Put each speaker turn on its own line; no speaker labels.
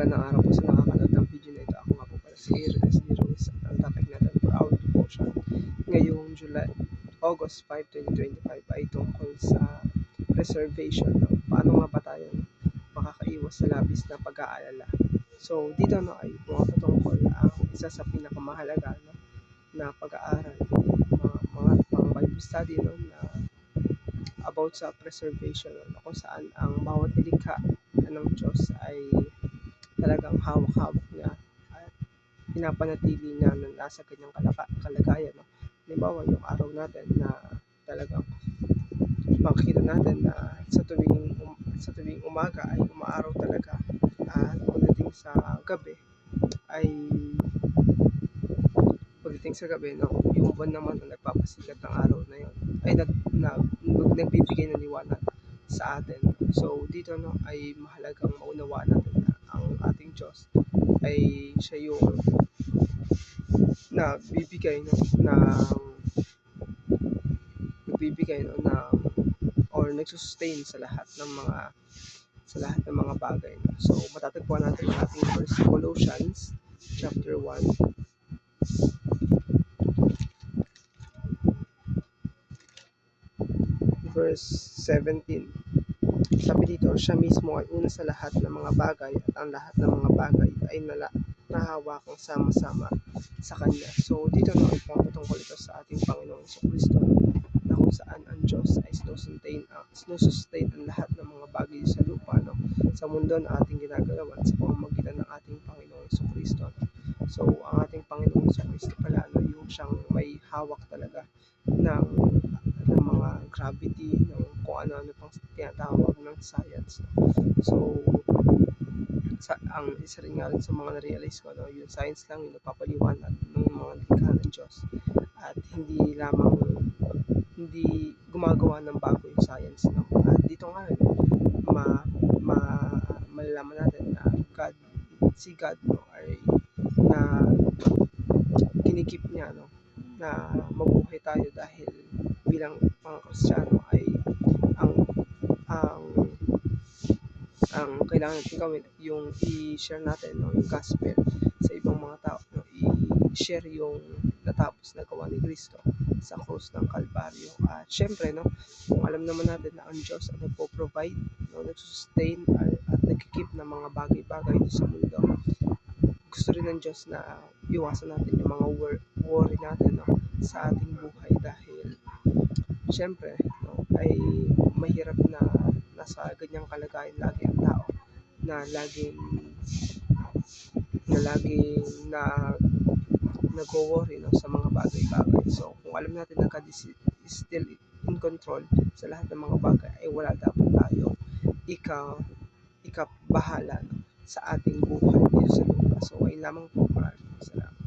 Magandang araw po sa nakakanood ng video na ito. Ako nga po pala si Ernest D. Ruiz at ang topic natin for our devotion ngayong August 5, 2025 ay tungkol sa preservation. No? Paano nga ba tayo makakaiwas sa labis na pag-aalala? So dito ay pumapatungkol ang isa sa pinakamahalaga na pag-aaral, mga pang-Bible study na about sa preservation, kung saan ang bawat nilikha ng Diyos ay talagang hawak-hawak niya at pinapanatili niya na nasa kanyang kalagayan. Halimbawa, yung araw natin na talagang makikita natin na sa tuwing umaga ay umaaraw talaga, at pagdating sa gabi, yung buwan naman na nagpapasikat ng araw na yun ay nagbibigay ng liwanag sa atin. So dito ay mahalagang maunawaan natin na ang ating Diyos ay siya yung nagbibigay ng or nagsustain sa lahat ng mga bagay. So matatagpuan natin ang ating first Colossians chapter 1 verse 17. Sabi dito, siya mismo ay una sa lahat ng mga bagay at ang lahat ng mga bagay ay nahawakang sama-sama sa Kanya. So dito ay patungkol ito sa ating Panginoong Kristo, na kung saan ang Diyos ay sinusustain ang lahat ng mga bagay sa lupa, sa mundo na ating ginagalawan sa pamamagitan ng ating Panginoong Kristo. So ang ating Panginoong Kristo pala, yung siyang may hawak talaga ng mga gravity, ng kung ano-ano pang tinatawag ng science. So ang isa rin nga rin sa mga na-realize ko, yung science lang yung nagpapaliwanag ng mga likha ng Diyos, at hindi gumagawa ng bago yung science. At dito nga rin malalaman natin na si God ay na kinikip niya na mabuhay tayo, dahil bilang mga Kristiyano ay ang kailangan natin gawin yung i-share natin yung gospel sa ibang mga tao, i-share yung natapos na gawa ni Kristo sa krus ng Kalbaryo. At syempre kung alam naman natin na ang Diyos ay nagpo-provide, nagsustain at nagkikip ng mga bagay-bagay sa mundo, gusto rin ng Diyos na iwasan natin yung mga worry natin sa ating buhay, dahil syempre ay mahirap na nasa ganyang kalagayan lagi ang tao, na laging nag-worry sa mga bagay-bagay. So kung alam natin na God is still in control sa lahat ng mga bagay, ay wala dapat tayo ikabahala sa ating buhay dito sa lupa. So ayun lamang po, maraming salamat.